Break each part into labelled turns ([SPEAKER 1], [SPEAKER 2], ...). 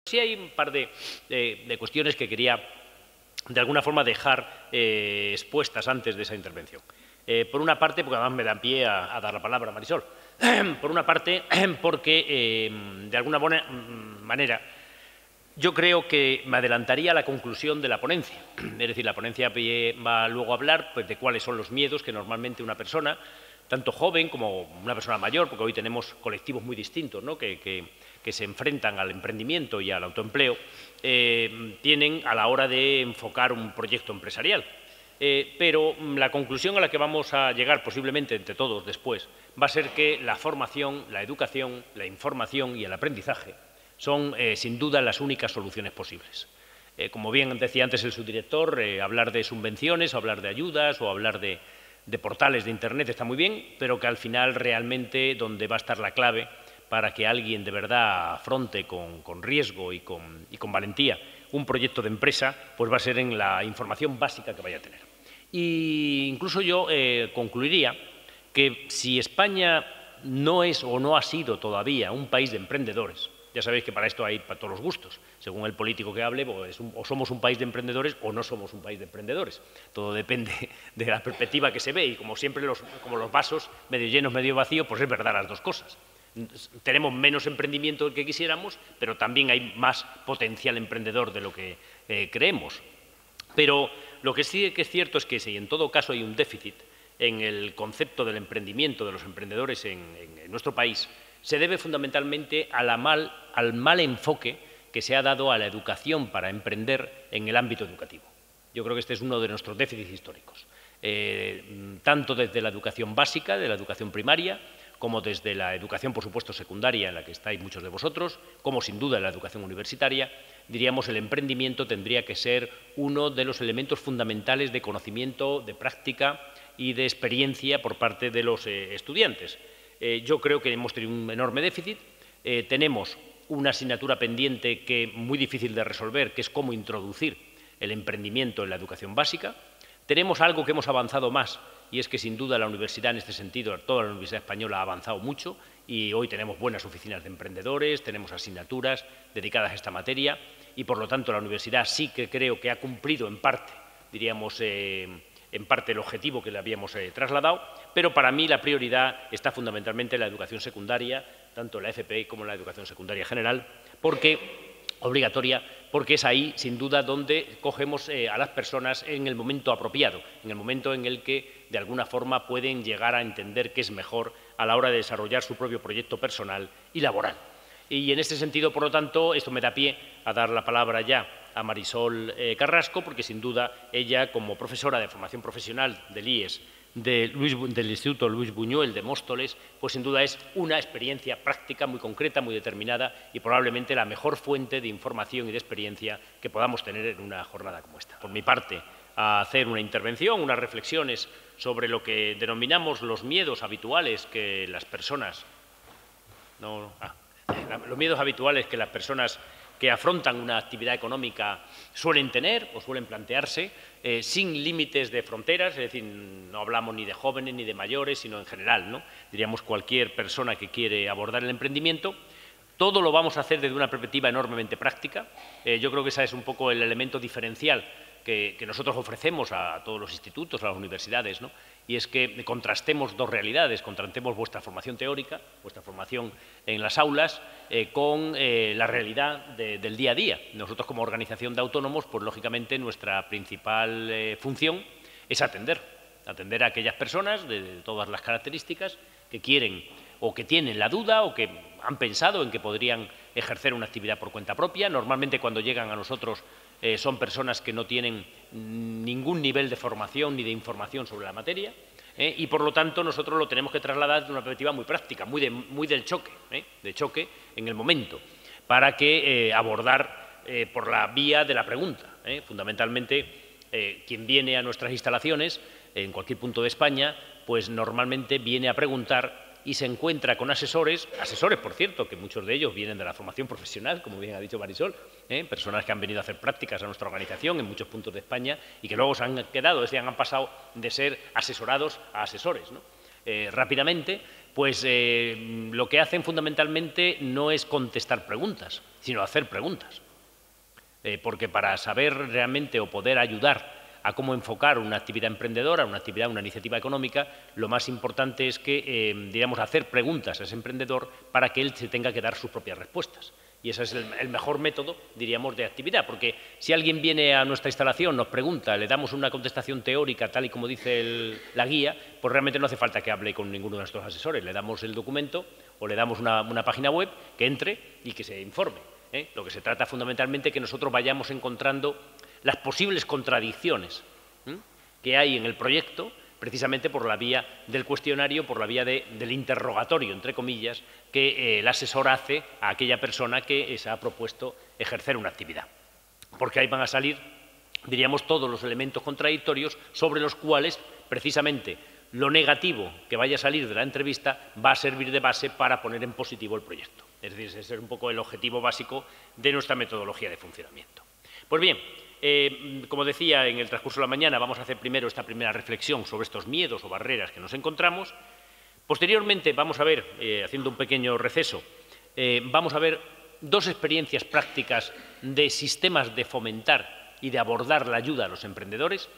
[SPEAKER 1] Sí hay un par de cuestiones que quería, de alguna forma, dejar expuestas antes de esa intervención. Por una parte, porque además me da pie a dar la palabra a Marisol. Por una parte, porque, de alguna manera, yo creo que me adelantaría a la conclusión de la ponencia. Es decir, la ponencia va luego a hablar pues, de cuáles son los miedos que normalmente una persona, tanto joven como una persona mayor, porque hoy tenemos colectivos muy distintos, ¿no? que se enfrentan al emprendimiento y al autoempleo, tienen a la hora de enfocar un proyecto empresarial. Pero la conclusión a la que vamos a llegar, posiblemente entre todos después, va a ser que la formación, la educación, la información y el aprendizaje son, sin duda, las únicas soluciones posibles. Como bien decía antes el subdirector, hablar de subvenciones, o hablar de ayudas, o hablar de portales de Internet está muy bien, pero que al final realmente donde va a estar la clave para que alguien de verdad afronte con riesgo y con valentía un proyecto de empresa, pues va a ser en la información básica que vaya a tener. Y incluso yo concluiría que si España no es o no ha sido todavía un país de emprendedores, ya sabéis que para esto hay para todos los gustos. Según el político que hable, pues o somos un país de emprendedores o no somos un país de emprendedores. Todo depende de la perspectiva que se ve y como siempre como los vasos medio llenos, medio vacíos, pues es verdad las dos cosas. Tenemos menos emprendimiento del que quisiéramos, pero también hay más potencial emprendedor de lo que creemos. Pero lo que sí que es cierto es que si en todo caso hay un déficit en el concepto del emprendimiento, de los emprendedores en nuestro país, se debe fundamentalmente al mal enfoque que se ha dado a la educación para emprender en el ámbito educativo. Yo creo que este es uno de nuestros déficits históricos, tanto desde la educación básica, de la educación primaria, como desde la educación, por supuesto, secundaria, en la que estáis muchos de vosotros, como sin duda en la educación universitaria, diríamos el emprendimiento tendría que ser uno de los elementos fundamentales de conocimiento, de práctica y de experiencia por parte de los estudiantes. Yo creo que hemos tenido un enorme déficit, tenemos una asignatura pendiente que muy difícil de resolver, que es cómo introducir el emprendimiento en la educación básica. Tenemos algo que hemos avanzado más, y es que sin duda la universidad en este sentido, toda la Universidad Española ha avanzado mucho y hoy tenemos buenas oficinas de emprendedores, tenemos asignaturas dedicadas a esta materia y por lo tanto la universidad sí que creo que ha cumplido en parte, diríamos, en parte el objetivo que le habíamos trasladado, pero para mí la prioridad está fundamentalmente en la educación secundaria, tanto en la FP como en la educación secundaria general, obligatoria, porque es ahí, sin duda, donde cogemos a las personas en el momento apropiado, en el momento en el que, de alguna forma, pueden llegar a entender qué es mejor a la hora de desarrollar su propio proyecto personal y laboral. Y en este sentido, por lo tanto, esto me da pie a dar la palabra ya a Marisol Carrasco, porque sin duda ella, como profesora de formación profesional del IES, del Instituto Luis Buñuel de Móstoles, pues sin duda es una experiencia práctica muy concreta, muy determinada y probablemente la mejor fuente de información y de experiencia que podamos tener en una jornada como esta. Por mi parte, a hacer una intervención, unas reflexiones sobre lo que denominamos los miedos habituales que las personas... los miedos habituales que las personas que afrontan una actividad económica suelen tener o suelen plantearse, sin límites de fronteras, es decir, no hablamos ni de jóvenes ni de mayores, sino en general, ¿no? Diríamos cualquier persona que quiere abordar el emprendimiento. Todo lo vamos a hacer desde una perspectiva enormemente práctica. Yo creo que ese es un poco el elemento diferencial que nosotros ofrecemos a todos los institutos, a las universidades, ¿no? Y es que contrastemos dos realidades, contrastemos vuestra formación teórica, vuestra formación en las aulas, con la realidad del día a día. Nosotros, como organización de autónomos, pues lógicamente nuestra principal función es atender a aquellas personas de todas las características que quieren o que tienen la duda o que han pensado en que podrían ejercer una actividad por cuenta propia. Normalmente cuando llegan a nosotros son personas que no tienen ningún nivel de formación ni de información sobre la materia y por lo tanto nosotros lo tenemos que trasladar de una perspectiva muy práctica, muy del choque, de choque en el momento, para que abordar por la vía de la pregunta. Fundamentalmente, quien viene a nuestras instalaciones en cualquier punto de España, pues normalmente viene a preguntar y se encuentra con asesores, por cierto, que muchos de ellos vienen de la formación profesional, como bien ha dicho Marisol, personas que han venido a hacer prácticas a nuestra organización en muchos puntos de España y que luego se han quedado, han pasado de ser asesorados a asesores, ¿no? Rápidamente, pues lo que hacen fundamentalmente no es contestar preguntas, sino hacer preguntas. Porque para saber realmente o poder ayudar a cómo enfocar una actividad emprendedora, una iniciativa económica, lo más importante es que, digamos, hacer preguntas a ese emprendedor para que él se tenga que dar sus propias respuestas. Y ese es el mejor método, diríamos, de actividad, porque si alguien viene a nuestra instalación, nos pregunta, le damos una contestación teórica, tal y como dice la guía, pues realmente no hace falta que hable con ninguno de nuestros asesores. Le damos el documento o le damos una página web que entre y que se informe. Lo que se trata fundamentalmente es que nosotros vayamos encontrando las posibles contradicciones que hay en el proyecto, precisamente por la vía del cuestionario, por la vía del interrogatorio, entre comillas, que el asesor hace a aquella persona que se ha propuesto ejercer una actividad. Porque ahí van a salir, diríamos, todos los elementos contradictorios sobre los cuales, precisamente, lo negativo que vaya a salir de la entrevista va a servir de base para poner en positivo el proyecto. Es decir, ese es un poco el objetivo básico de nuestra metodología de funcionamiento. Pues bien, como decía, en el transcurso de la mañana vamos a hacer primero esta primera reflexión sobre estos miedos o barreras que nos encontramos. Posteriormente vamos a ver, haciendo un pequeño receso, vamos a ver dos experiencias prácticas de sistemas de fomentar y de abordar la ayuda a los emprendedores.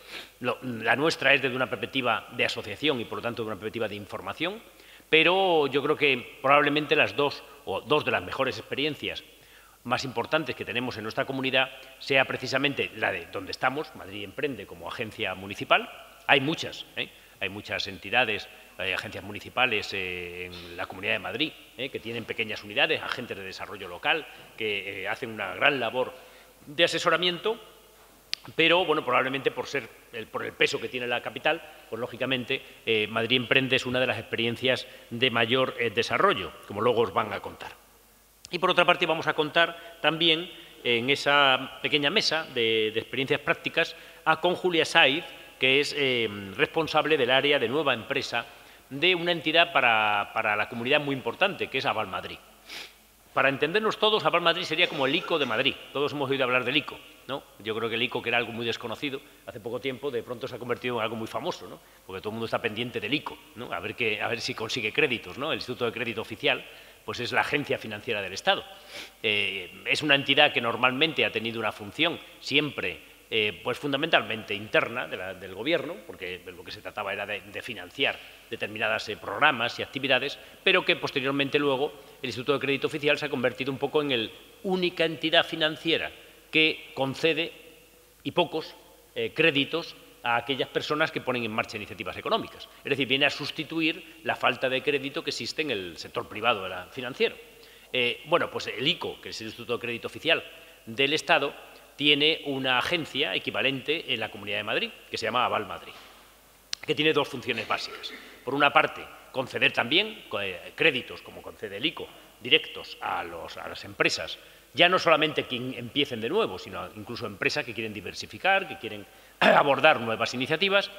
[SPEAKER 1] La nuestra es desde una perspectiva de asociación y, por lo tanto, de una perspectiva de información, pero yo creo que probablemente las dos de las mejores experiencias más importantes que tenemos en nuestra comunidad sea precisamente la de donde estamos, Madrid Emprende, como agencia municipal. Hay muchas entidades, agencias municipales en la Comunidad de Madrid, que tienen pequeñas unidades, agentes de desarrollo local, que hacen una gran labor de asesoramiento, pero bueno, probablemente por el peso que tiene la capital, pues lógicamente Madrid Emprende es una de las experiencias de mayor desarrollo, como luego os van a contar. Y por otra parte vamos a contar también en esa pequeña mesa de experiencias prácticas con Julia Saiz, que es responsable del área de nueva empresa de una entidad para la comunidad muy importante, que es Aval Madrid. Para entendernos todos, Aval Madrid sería como el ICO de Madrid. Todos hemos oído hablar del ICO, ¿no? Yo creo que el ICO, que era algo muy desconocido, hace poco tiempo de pronto se ha convertido en algo muy famoso, ¿no? Porque todo el mundo está pendiente del ICO, ¿no? A ver si consigue créditos, ¿no? El Instituto de Crédito Oficial pues es la agencia financiera del Estado. Es una entidad que normalmente ha tenido una función siempre pues fundamentalmente interna del Gobierno, porque lo que se trataba era de financiar determinados programas y actividades, pero que posteriormente luego el Instituto de Crédito Oficial se ha convertido un poco en la única entidad financiera que concede, y pocos, créditos a aquellas personas que ponen en marcha iniciativas económicas. Es decir, viene a sustituir la falta de crédito que existe en el sector privado financiero. Bueno, pues el ICO, que es el Instituto de Crédito Oficial del Estado, tiene una agencia equivalente en la Comunidad de Madrid, que se llama Aval Madrid, que tiene dos funciones básicas. Por una parte, conceder también créditos, como concede el ICO, directos a las empresas, ya no solamente que empiecen de nuevo, sino incluso empresas que quieren diversificar, que quieren abordar nuevas iniciativas,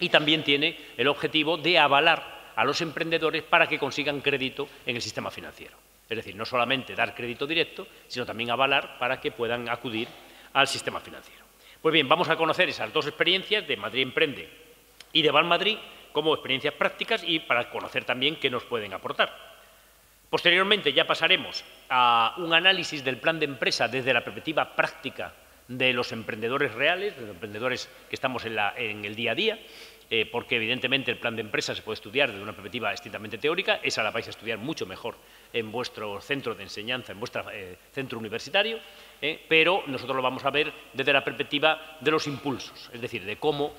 [SPEAKER 1] y también tiene el objetivo de avalar a los emprendedores para que consigan crédito en el sistema financiero. Es decir, no solamente dar crédito directo, sino también avalar para que puedan acudir al sistema financiero. Pues bien, vamos a conocer esas dos experiencias de Madrid Emprende y de Aval Madrid como experiencias prácticas y para conocer también qué nos pueden aportar. Posteriormente ya pasaremos a un análisis del plan de empresa desde la perspectiva práctica de los emprendedores reales, de los emprendedores que estamos en el día a día, porque evidentemente el plan de empresa se puede estudiar desde una perspectiva estrictamente teórica, esa la vais a estudiar mucho mejor en vuestro centro de enseñanza, en vuestro centro universitario, pero nosotros lo vamos a ver desde la perspectiva de los impulsos, es decir, de cómo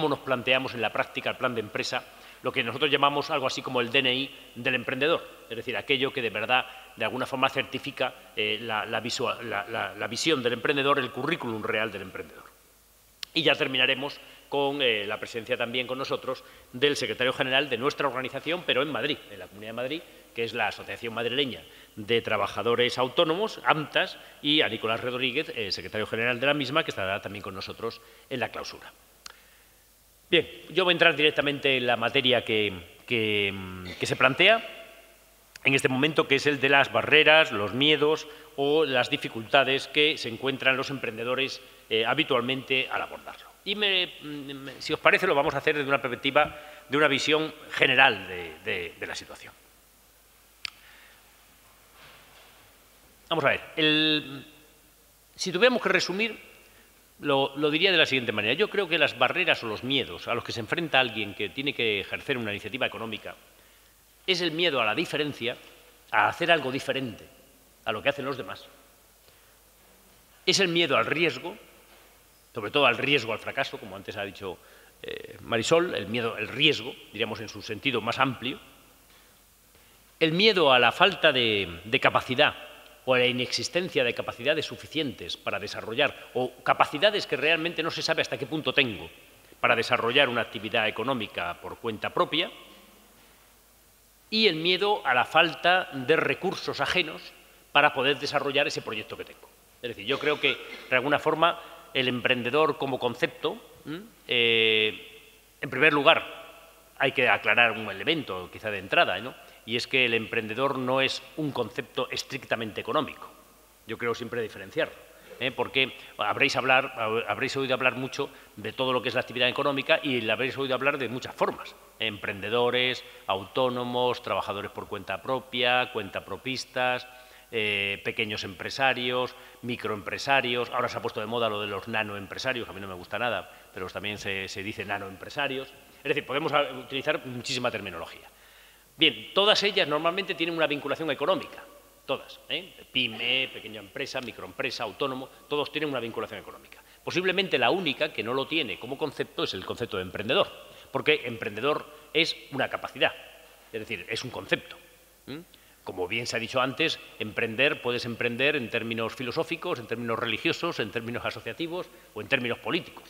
[SPEAKER 1] nos planteamos en la práctica el plan de empresa, lo que nosotros llamamos algo así como el DNI del emprendedor, es decir, aquello que de verdad, de alguna forma, certifica la visión del emprendedor, el currículum real del emprendedor. Y ya terminaremos con la presencia también con nosotros del secretario general de nuestra organización, pero en Madrid, en la Comunidad de Madrid, que es la Asociación Madrileña de Trabajadores Autónomos, AMTAS, y a Nicolás Rodríguez, secretario general de la misma, que estará también con nosotros en la clausura. Bien, yo voy a entrar directamente en la materia que se plantea en este momento, que es el de las barreras, los miedos o las dificultades que se encuentran los emprendedores habitualmente al abordarlo. Y si os parece, lo vamos a hacer desde una perspectiva de una visión general de la situación. Vamos a ver, si tuviéramos que resumir, lo diría de la siguiente manera. Yo creo que las barreras o los miedos a los que se enfrenta alguien que tiene que ejercer una iniciativa económica es el miedo a la diferencia, a hacer algo diferente a lo que hacen los demás. Es el miedo al riesgo, sobre todo al riesgo al fracaso, como antes ha dicho Marisol, el riesgo, diríamos en su sentido más amplio. El miedo a la falta de capacidad o a la inexistencia de capacidades suficientes para desarrollar, o capacidades que realmente no se sabe hasta qué punto tengo para desarrollar una actividad económica por cuenta propia, y el miedo a la falta de recursos ajenos para poder desarrollar ese proyecto que tengo. Es decir, yo creo que, de alguna forma, el emprendedor como concepto, en primer lugar, hay que aclarar un elemento, quizá de entrada, ¿no? Y es que el emprendedor no es un concepto estrictamente económico. Yo creo siempre diferenciarlo, porque habréis oído hablar mucho de todo lo que es la actividad económica y la habréis oído hablar de muchas formas. Emprendedores, autónomos, trabajadores por cuenta propia, cuentapropistas, pequeños empresarios, microempresarios. Ahora se ha puesto de moda lo de los nanoempresarios, a mí no me gusta nada, pero también se dice nanoempresarios. Es decir, podemos utilizar muchísima terminología. Bien, todas ellas normalmente tienen una vinculación económica, todas, pyme, pequeña empresa, microempresa, autónomo, todos tienen una vinculación económica. Posiblemente la única que no lo tiene como concepto es el concepto de emprendedor, porque emprendedor es una capacidad, es decir, es un concepto. Como bien se ha dicho antes, puedes emprender en términos filosóficos, en términos religiosos, en términos asociativos o en términos políticos,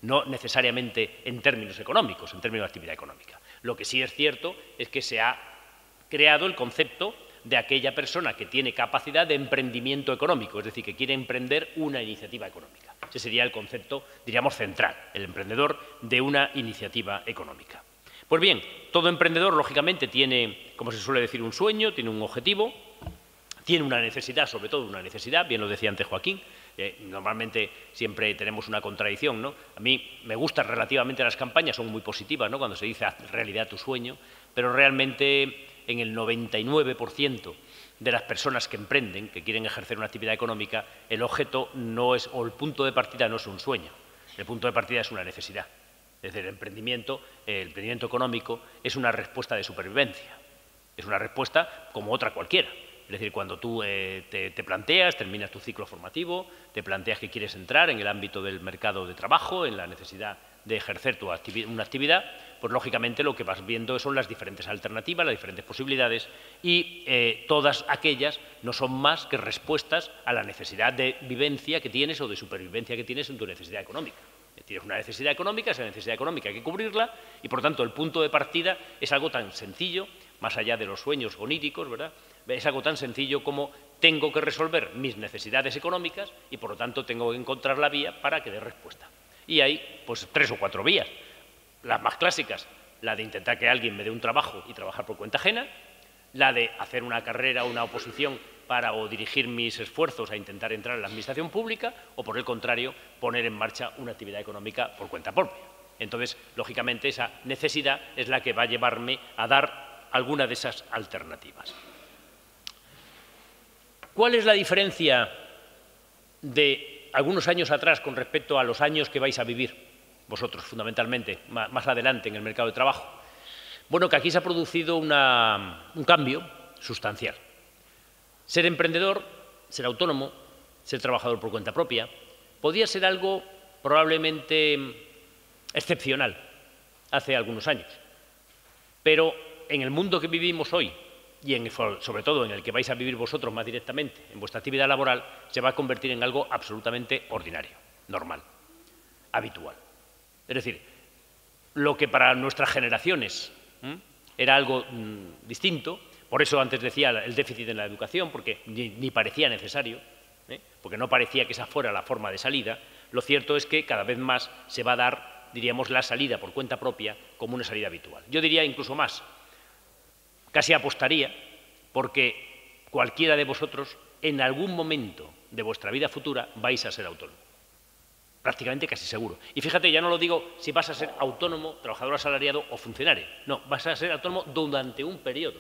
[SPEAKER 1] no necesariamente en términos económicos, en términos de actividad económica. Lo que sí es cierto es que se ha creado el concepto de aquella persona que tiene capacidad de emprendimiento económico, es decir, que quiere emprender una iniciativa económica. Ese sería el concepto, diríamos, central, el emprendedor de una iniciativa económica. Pues bien, todo emprendedor, lógicamente, tiene, como se suele decir, un sueño, tiene un objetivo, tiene una necesidad, sobre todo una necesidad, bien lo decía antes Joaquín. Normalmente siempre tenemos una contradicción, ¿no? A mí me gustan relativamente las campañas, son muy positivas, ¿no? Cuando se dice haz realidad tu sueño, pero realmente en el 99% de las personas que emprenden, que quieren ejercer una actividad económica, el objeto no es, o el punto de partida no es un sueño, el punto de partida es una necesidad. Es decir, el emprendimiento económico es una respuesta de supervivencia, es una respuesta como otra cualquiera. Es decir, cuando tú te planteas, terminas tu ciclo formativo, te planteas que quieres entrar en el ámbito del mercado de trabajo, en la necesidad de ejercer una actividad, pues lógicamente lo que vas viendo son las diferentes alternativas, las diferentes posibilidades y todas aquellas no son más que respuestas a la necesidad de vivencia que tienes o de supervivencia que tienes en tu necesidad económica. Tienes una necesidad económica, esa necesidad económica hay que cubrirla y, por tanto, el punto de partida es algo tan sencillo, más allá de los sueños oníricos, ¿verdad? Es algo tan sencillo como tengo que resolver mis necesidades económicas y, por lo tanto, tengo que encontrar la vía para que dé respuesta. Y hay, pues, 3 o 4 vías. Las más clásicas, la de intentar que alguien me dé un trabajo y trabajar por cuenta ajena, la de hacer una carrera o una oposición o dirigir mis esfuerzos a intentar entrar en la administración pública, o por el contrario, poner en marcha una actividad económica por cuenta propia. Entonces, lógicamente, esa necesidad es la que va a llevarme a dar alguna de esas alternativas. ¿Cuál es la diferencia de algunos años atrás con respecto a los años que vais a vivir vosotros, fundamentalmente, más adelante en el mercado de trabajo? Bueno, que aquí se ha producido un cambio sustancial. Ser emprendedor, ser autónomo, ser trabajador por cuenta propia, podía ser algo probablemente excepcional hace algunos años. Pero en el mundo que vivimos hoy, y sobre todo en el que vais a vivir vosotros más directamente, en vuestra actividad laboral, se va a convertir en algo absolutamente ordinario, normal, habitual. Es decir, lo que para nuestras generaciones era algo distinto, por eso antes decía el déficit en la educación, porque ni parecía necesario, porque no parecía que esa fuera la forma de salida. Lo cierto es que cada vez más se va a dar, diríamos, la salida por cuenta propia como una salida habitual. Yo diría incluso más, casi apostaría, porque cualquiera de vosotros en algún momento de vuestra vida futura vais a ser autónomo. prácticamente casi seguro. Y fíjate, ya no lo digo si vas a ser autónomo, trabajador asalariado o funcionario. No, vas a ser autónomo durante un periodo,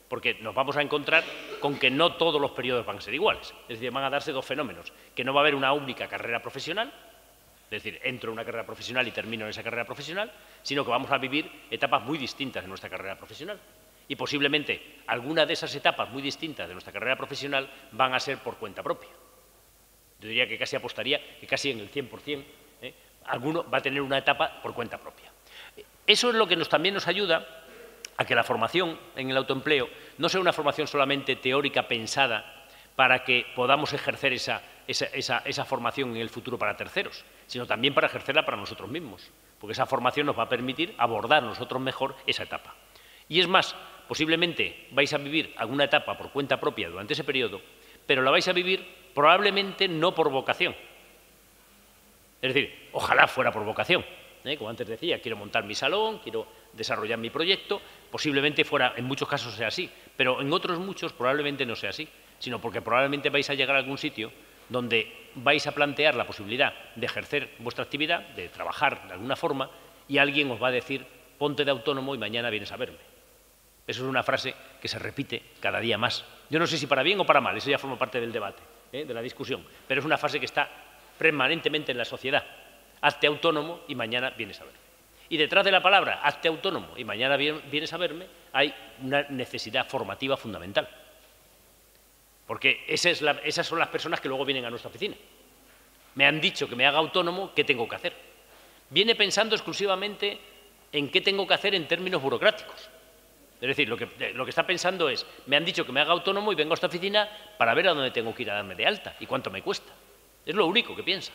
[SPEAKER 1] porque nos vamos a encontrar con que no todos los periodos van a ser iguales. Es decir, van a darse dos fenómenos, que no va a haber una única carrera profesional, es decir, entro en una carrera profesional y termino en esa carrera profesional, sino que vamos a vivir etapas muy distintas de nuestra carrera profesional. Y posiblemente alguna de esas etapas muy distintas de nuestra carrera profesional van a ser por cuenta propia. Yo diría que casi apostaría que casi en el 100%, alguno va a tener una etapa por cuenta propia. Eso es lo que también nos ayuda a que la formación en el autoempleo no sea una formación solamente teórica pensada para que podamos ejercer esa formación en el futuro para terceros, sino también para ejercerla para nosotros mismos, porque esa formación nos va a permitir abordar nosotros mejor esa etapa. Y es más, posiblemente vais a vivir alguna etapa por cuenta propia durante ese periodo, pero la vais a vivir probablemente no por vocación. Es decir, ojalá fuera por vocación. Como antes decía, quiero montar mi salón, quiero desarrollar mi proyecto, posiblemente fuera, en muchos casos sea así, pero en otros muchos probablemente no sea así, sino porque probablemente vais a llegar a algún sitio donde vais a plantear la posibilidad de ejercer vuestra actividad, de trabajar de alguna forma, y alguien os va a decir, ponte de autónomo y mañana vienes a verme. Eso es una frase que se repite cada día más. Yo no sé si para bien o para mal, eso ya forma parte del debate, de la discusión, pero es una frase que está permanentemente en la sociedad. Hazte autónomo y mañana vienes a verme. Y detrás de la palabra hazte autónomo y mañana vienes a verme hay una necesidad formativa fundamental. Porque esas son las personas que luego vienen a nuestra oficina. Me han dicho que me haga autónomo, ¿qué tengo que hacer? Viene pensando exclusivamente en qué tengo que hacer en términos burocráticos. Es decir, lo que está pensando es, me han dicho que me haga autónomo y vengo a esta oficina para ver a dónde tengo que ir a darme de alta y cuánto me cuesta. Es lo único que piensa.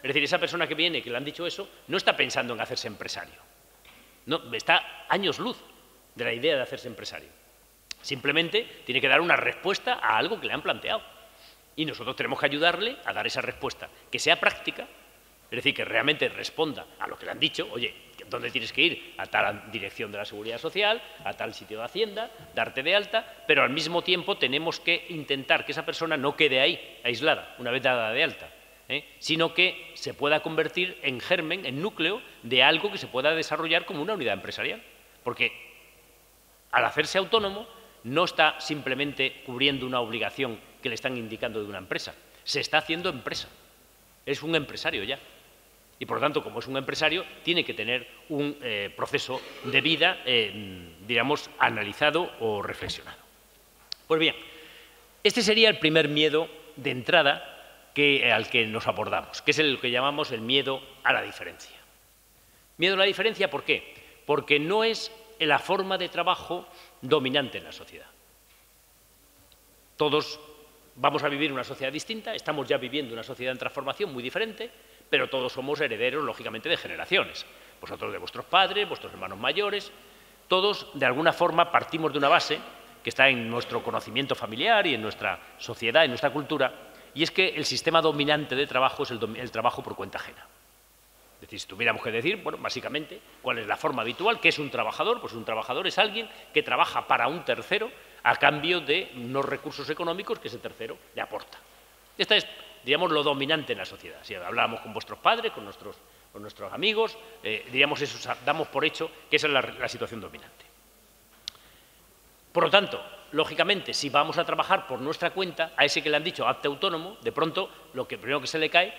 [SPEAKER 1] Es decir, esa persona que viene, que le han dicho eso, no está pensando en hacerse empresario. No, está años luz de la idea de hacerse empresario. Simplemente tiene que dar una respuesta a algo que le han planteado. Y nosotros tenemos que ayudarle a dar esa respuesta, que sea práctica, es decir, que realmente responda a lo que le han dicho. Oye, ¿dónde tienes que ir? A tal dirección de la Seguridad Social, a tal sitio de Hacienda, darte de alta, pero al mismo tiempo tenemos que intentar que esa persona no quede ahí, aislada, una vez dada de alta, sino que se pueda convertir en germen, en núcleo de algo que se pueda desarrollar como una unidad empresarial. Porque al hacerse autónomo no está simplemente cubriendo una obligación que le están indicando de una empresa, se está haciendo empresa, es un empresario ya. Y, por lo tanto, como es un empresario, tiene que tener un proceso de vida, digamos, analizado o reflexionado. Pues bien, este sería el primer miedo de entrada al que nos abordamos, que es el que llamamos el miedo a la diferencia. Miedo a la diferencia, ¿por qué? Porque no es la forma de trabajo dominante en la sociedad. Todos vamos a vivir una sociedad distinta, estamos ya viviendo una sociedad en transformación muy diferente, pero todos somos herederos, lógicamente, de generaciones. Vosotros de vuestros padres, vuestros hermanos mayores, todos, de alguna forma, partimos de una base que está en nuestro conocimiento familiar y en nuestra sociedad, en nuestra cultura, y es que el sistema dominante de trabajo es el trabajo por cuenta ajena. Es decir, si tuviéramos que decir, bueno, básicamente, ¿cuál es la forma habitual? ¿Qué es un trabajador? Pues un trabajador es alguien que trabaja para un tercero a cambio de unos recursos económicos que ese tercero le aporta. Esta es, digamos, lo dominante en la sociedad. Si hablábamos con vuestros padres, con nuestros amigos, diríamos eso, damos por hecho que esa es la situación dominante. Por lo tanto, lógicamente, si vamos a trabajar por nuestra cuenta, a ese que le han dicho hazte autónomo, de pronto lo que primero que se le cae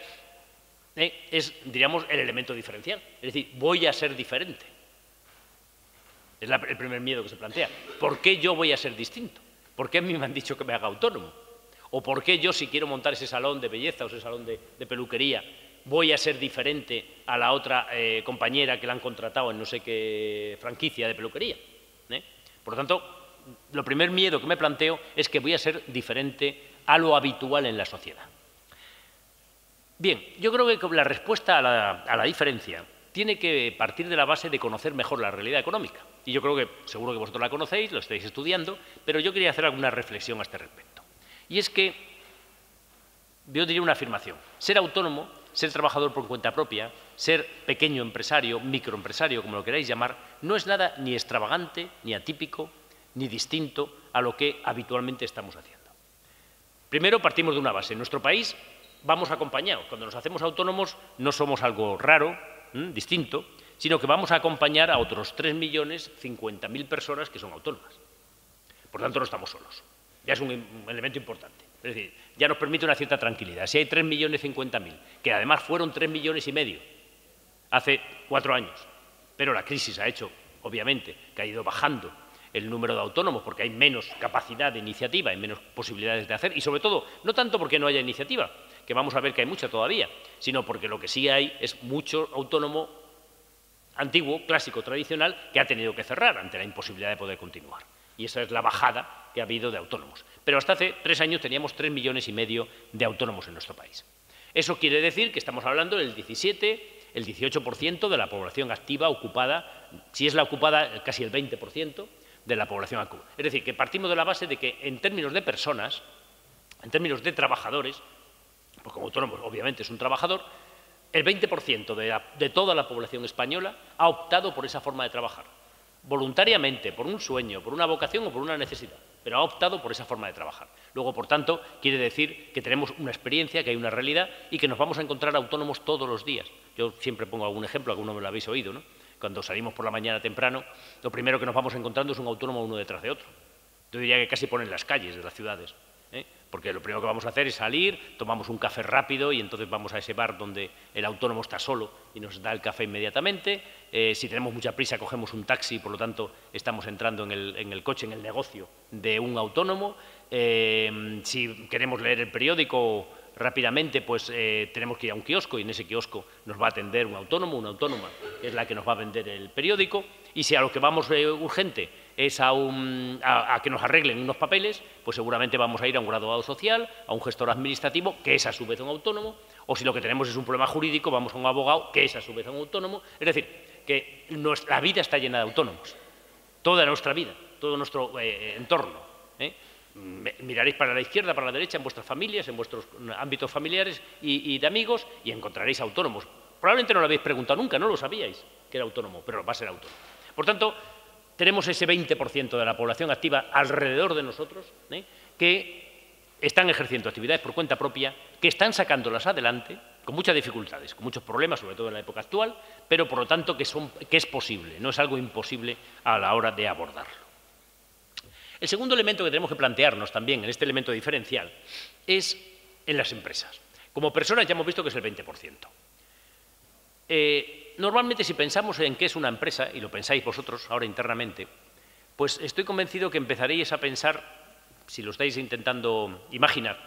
[SPEAKER 1] es, diríamos, el elemento diferencial. Es decir, voy a ser diferente. Es el primer miedo que se plantea. ¿Por qué yo voy a ser distinto? ¿Por qué a mí me han dicho que me haga autónomo? ¿O por qué yo, si quiero montar ese salón de belleza o ese salón de peluquería, voy a ser diferente a la otra compañera que la han contratado en no sé qué franquicia de peluquería? Por lo tanto, lo primer miedo que me planteo es que voy a ser diferente a lo habitual en la sociedad. Bien, yo creo que la respuesta a la diferencia tiene que partir de la base de conocer mejor la realidad económica. Y yo creo que, seguro que vosotros la conocéis, lo estáis estudiando, pero yo quería hacer alguna reflexión a este respecto. Y es que, yo diría una afirmación, ser autónomo, ser trabajador por cuenta propia, ser pequeño empresario, microempresario, como lo queráis llamar, no es nada ni extravagante, ni atípico, ni distinto a lo que habitualmente estamos haciendo. Primero, partimos de una base. En nuestro país vamos acompañados. Cuando nos hacemos autónomos no somos algo raro, distinto, sino que vamos a acompañar a otros 3.050.000 personas que son autónomas. Por tanto, no estamos solos. Ya es un elemento importante. Es decir, ya nos permite una cierta tranquilidad. Si hay 3.050.000, que además fueron 3,5 millones hace 4 años, pero la crisis ha hecho, obviamente, que ha ido bajando el número de autónomos porque hay menos capacidad de iniciativa, hay menos posibilidades de hacer y, sobre todo, no tanto porque no haya iniciativa, que vamos a ver que hay mucha todavía, sino porque lo que sí hay es mucho autónomo antiguo, clásico, tradicional, que ha tenido que cerrar ante la imposibilidad de poder continuar. Y esa es la bajada que ha habido de autónomos. Pero hasta hace 3 años teníamos 3,5 millones de autónomos en nuestro país. Eso quiere decir que estamos hablando del 17, el 18% de la población activa ocupada, si es la ocupada, casi el 20% de la población activa. Es decir, que partimos de la base de que en términos de personas, en términos de trabajadores, porque como autónomo obviamente es un trabajador, el 20% de toda la población española ha optado por esa forma de trabajar, voluntariamente, por un sueño, por una vocación o por una necesidad, pero ha optado por esa forma de trabajar. Luego, por tanto, quiere decir que tenemos una experiencia, que hay una realidad y que nos vamos a encontrar autónomos todos los días. Yo siempre pongo algún ejemplo, alguno me lo habéis oído, ¿no? Cuando salimos por la mañana temprano, lo primero que nos vamos encontrando es un autónomo uno detrás de otro. Yo diría que casi ponen las calles de las ciudades, porque lo primero que vamos a hacer es salir, tomamos un café rápido y entonces vamos a ese bar donde el autónomo está solo y nos da el café inmediatamente. Si tenemos mucha prisa, cogemos un taxi, por lo tanto, estamos entrando en el coche, en el negocio de un autónomo. Si queremos leer el periódico rápidamente, pues tenemos que ir a un kiosco y en ese kiosco nos va a atender un autónomo, una autónoma, que es la que nos va a vender el periódico. Y si a lo que vamos urgente es a que nos arreglen unos papeles, pues seguramente vamos a ir a un graduado social, a un gestor administrativo, que es a su vez un autónomo, o si lo que tenemos es un problema jurídico, vamos a un abogado, que es a su vez un autónomo. Es decir, que la vida está llena de autónomos, toda nuestra vida, todo nuestro entorno. Miraréis para la izquierda, para la derecha, en vuestras familias, en vuestros ámbitos familiares y de amigos, y encontraréis autónomos. Probablemente no lo habéis preguntado nunca, no lo sabíais que era autónomo, pero va a ser autónomo. Por tanto, tenemos ese 20% de la población activa alrededor de nosotros, que están ejerciendo actividades por cuenta propia, que están sacándolas adelante, con muchas dificultades, con muchos problemas, sobre todo en la época actual, pero por lo tanto que es posible, no es algo imposible a la hora de abordarlo. El segundo elemento que tenemos que plantearnos también en este elemento diferencial es en las empresas. Como personas ya hemos visto que es el 20%. Normalmente, si pensamos en qué es una empresa, y lo pensáis vosotros ahora internamente, pues estoy convencido que empezaréis a pensar, si lo estáis intentando imaginar,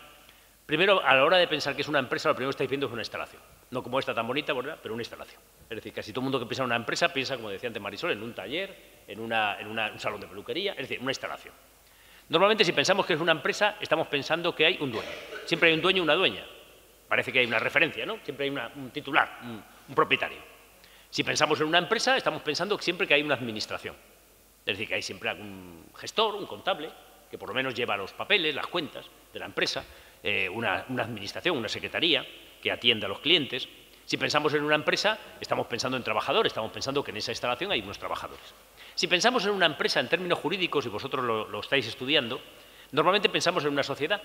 [SPEAKER 1] primero, a la hora de pensar que es una empresa, lo primero que estáis viendo es una instalación. No como esta tan bonita, ¿verdad?, pero una instalación. Es decir, casi todo el mundo que piensa en una empresa piensa, como decía antes Marisol, en un taller, en un salón de peluquería, es decir, una instalación. Normalmente, si pensamos que es una empresa, estamos pensando que hay un dueño. Siempre hay un dueño y una dueña. Parece que hay una referencia, ¿no? Siempre hay un titular, un propietario. Si pensamos en una empresa, estamos pensando siempre que hay una administración. Es decir, que hay siempre algún gestor, un contable, que por lo menos lleva los papeles, las cuentas de la empresa, una administración, una secretaría que atiende a los clientes. Si pensamos en una empresa, estamos pensando en trabajadores, estamos pensando que en esa instalación hay unos trabajadores. Si pensamos en una empresa en términos jurídicos, y vosotros lo estáis estudiando, normalmente pensamos en una sociedad.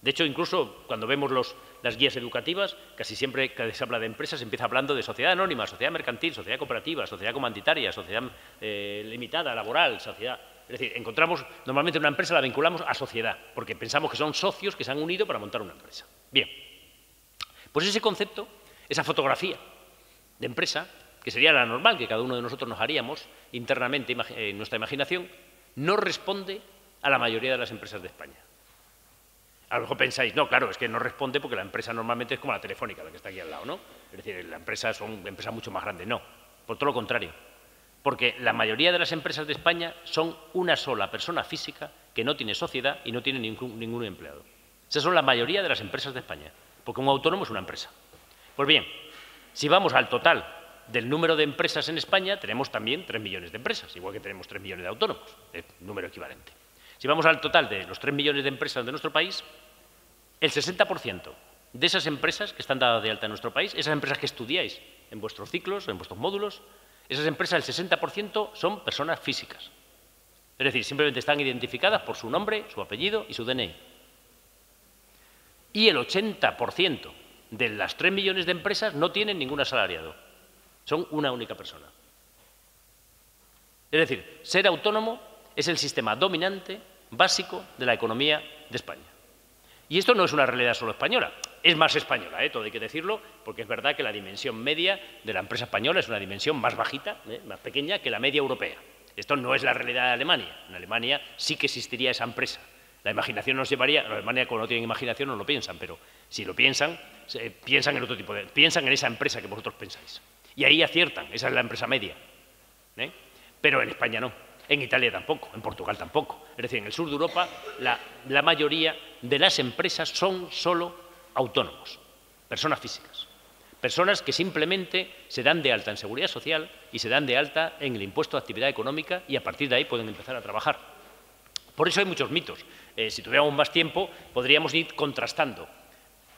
[SPEAKER 1] De hecho, incluso cuando vemos las guías educativas, casi siempre que se habla de empresas, se empieza hablando de sociedad anónima, sociedad mercantil, sociedad cooperativa, sociedad comanditaria, sociedad limitada, laboral, sociedad. Es decir, encontramos, normalmente una empresa la vinculamos a sociedad, porque pensamos que son socios que se han unido para montar una empresa. Bien, pues ese concepto, esa fotografía de empresa, que sería la normal que cada uno de nosotros nos haríamos internamente en nuestra imaginación, no responde a la mayoría de las empresas de España. A lo mejor pensáis, no, claro, es que no responde porque la empresa normalmente es como la Telefónica, la que está aquí al lado, ¿no? Es decir, la empresa son empresas mucho más grandes. No, por todo lo contrario. Porque la mayoría de las empresas de España son una sola persona física que no tiene sociedad y no tiene ningún empleado. Esas son la mayoría de las empresas de España, porque un autónomo es una empresa. Pues bien, si vamos al total del número de empresas en España, tenemos también 3 millones de empresas, igual que tenemos 3 millones de autónomos, es número equivalente. Si vamos al total de los 3 millones de empresas de nuestro país, el 60% de esas empresas que están dadas de alta en nuestro país, esas empresas que estudiáis en vuestros ciclos, en vuestros módulos, esas empresas, el 60% son personas físicas. Es decir, simplemente están identificadas por su nombre, su apellido y su DNI. Y el 80% de las 3 millones de empresas no tienen ningún asalariado. Son una única persona. Es decir, ser autónomo es el sistema dominante, básico, de la economía de España. Y esto no es una realidad solo española, es más española, todo hay que decirlo, porque es verdad que la dimensión media de la empresa española es una dimensión más bajita, más pequeña que la media europea. Esto no es la realidad de Alemania. En Alemania sí que existiría esa empresa. La imaginación nos llevaría, en Alemania como no tienen imaginación no lo piensan, pero si lo piensan, piensan en otro tipo piensan en esa empresa que vosotros pensáis. Y ahí aciertan, esa es la empresa media. Pero en España no, en Italia tampoco, en Portugal tampoco. Es decir, en el sur de Europa la mayoría de las empresas son solo autónomos, personas físicas. Personas que simplemente se dan de alta en Seguridad Social y se dan de alta en el impuesto de actividad económica y a partir de ahí pueden empezar a trabajar. Por eso hay muchos mitos. Si tuviéramos más tiempo, podríamos ir contrastando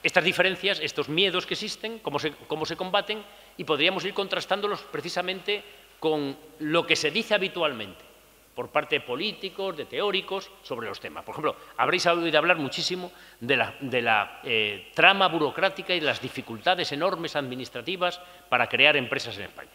[SPEAKER 1] estas diferencias, estos miedos que existen, cómo se combaten, y podríamos ir contrastándolos precisamente con lo que se dice habitualmente por parte de políticos, de teóricos, sobre los temas. Por ejemplo, habréis oído hablar muchísimo de la trama burocrática y las dificultades enormes administrativas para crear empresas en España.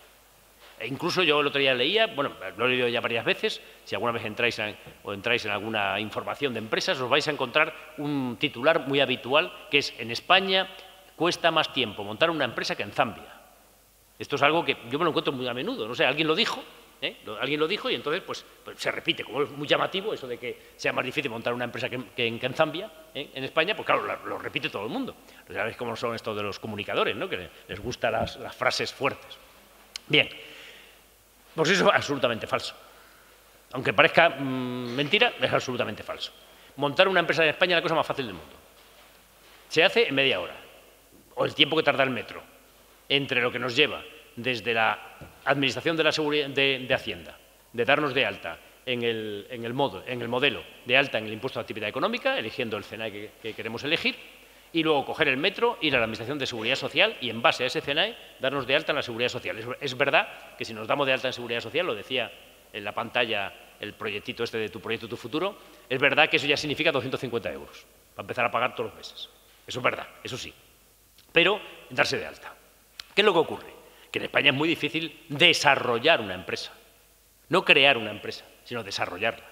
[SPEAKER 1] E incluso yo el otro día leía, bueno, lo he leído ya varias veces, si alguna vez entráis en alguna información de empresas, os vais a encontrar un titular muy habitual, que es: en España cuesta más tiempo montar una empresa que en Zambia. Esto es algo que yo me lo encuentro muy a menudo, no sé, alguien lo dijo y entonces pues se repite, como es muy llamativo eso de que sea más difícil montar una empresa que en Zambia, en España, pues claro, lo repite todo el mundo. Ya veis cómo son estos de los comunicadores, ¿no? Que les gustan las frases fuertes. Bien. Pues eso es absolutamente falso. Aunque parezca mentira, es absolutamente falso. Montar una empresa en España es la cosa más fácil del mundo. Se hace en media hora, o el tiempo que tarda el metro, entre lo que nos lleva desde la Administración de la Seguridad de Hacienda, de darnos de alta en el modelo de alta en el impuesto de actividad económica, eligiendo el CNAE que queremos elegir, y luego coger el metro, ir a la Administración de Seguridad Social y, en base a ese CNAE, darnos de alta en la Seguridad Social. Es verdad que si nos damos de alta en Seguridad Social, lo decía en la pantalla el proyectito este de Tu Proyecto, Tu Futuro, es verdad que eso ya significa 250 euros para empezar a pagar todos los meses. Eso es verdad, eso sí. Pero darse de alta. ¿Qué es lo que ocurre? Que en España es muy difícil desarrollar una empresa. No crear una empresa, sino desarrollarla.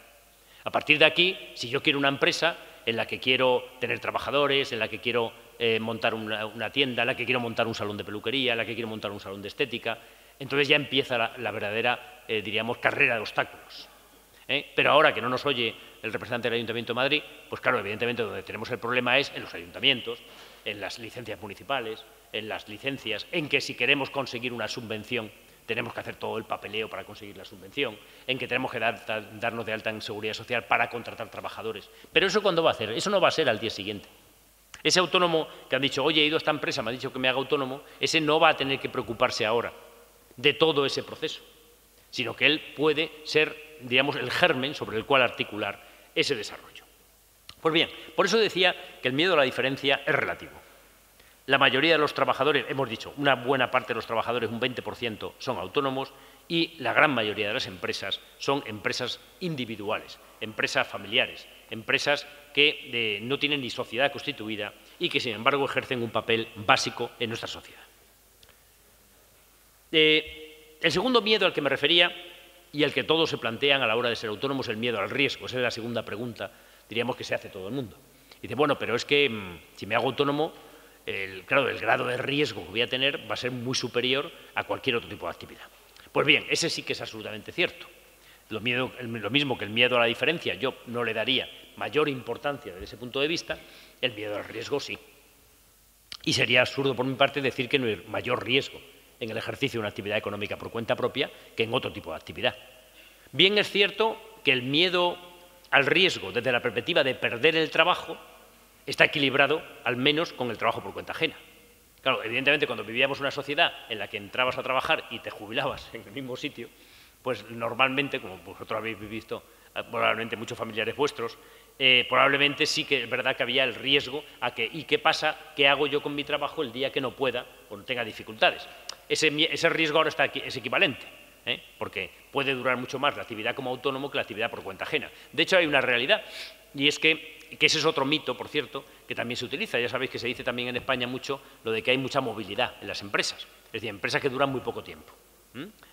[SPEAKER 1] A partir de aquí, si yo quiero una empresa en la que quiero tener trabajadores, en la que quiero montar una tienda, en la que quiero montar un salón de peluquería, en la que quiero montar un salón de estética, entonces ya empieza la verdadera, diríamos, carrera de obstáculos. Pero ahora que no nos oye el representante del Ayuntamiento de Madrid, pues claro, evidentemente donde tenemos el problema es en los ayuntamientos, en las licencias municipales, en las licencias, en que si queremos conseguir una subvención tenemos que hacer todo el papeleo para conseguir la subvención, en que tenemos que darnos de alta en Seguridad Social para contratar trabajadores. Pero ¿eso cuándo va a hacer? Eso no va a ser al día siguiente. Ese autónomo que han dicho, oye, he ido a esta empresa, me ha dicho que me haga autónomo, ese no va a tener que preocuparse ahora de todo ese proceso, sino que él puede ser, digamos, el germen sobre el cual articular ese desarrollo. Pues bien, por eso decía que el miedo a la diferencia es relativo. La mayoría de los trabajadores, hemos dicho, una buena parte de los trabajadores, un 20%, son autónomos y la gran mayoría de las empresas son empresas individuales, empresas familiares, empresas que no tienen ni sociedad constituida y que, sin embargo, ejercen un papel básico en nuestra sociedad. El segundo miedo al que me refería y al que todos se plantean a la hora de ser autónomos es el miedo al riesgo. Esa es la segunda pregunta, diríamos, que se hace todo el mundo. Dice, bueno, pero es que si me hago autónomo, claro, el grado de riesgo que voy a tener va a ser muy superior a cualquier otro tipo de actividad. Pues bien, ese sí que es absolutamente cierto. Lo mismo que el miedo a la diferencia, yo no le daría mayor importancia desde ese punto de vista, el miedo al riesgo sí. Y sería absurdo por mi parte decir que no hay mayor riesgo en el ejercicio de una actividad económica por cuenta propia que en otro tipo de actividad. Bien es cierto que el miedo al riesgo desde la perspectiva de perder el trabajo está equilibrado, al menos, con el trabajo por cuenta ajena. Claro, evidentemente, cuando vivíamos una sociedad en la que entrabas a trabajar y te jubilabas en el mismo sitio, pues normalmente, como vosotros habéis visto, probablemente muchos familiares vuestros, probablemente sí que es verdad que había el riesgo a que, ¿y qué pasa? ¿Qué hago yo con mi trabajo el día que no pueda o no tenga dificultades? Ese riesgo ahora es equivalente, porque puede durar mucho más la actividad como autónomo que la actividad por cuenta ajena. De hecho, hay una realidad, y es que que ese es otro mito, por cierto, que también se utiliza. Ya sabéis que se dice también en España mucho lo de que hay mucha movilidad en las empresas. Es decir, empresas que duran muy poco tiempo.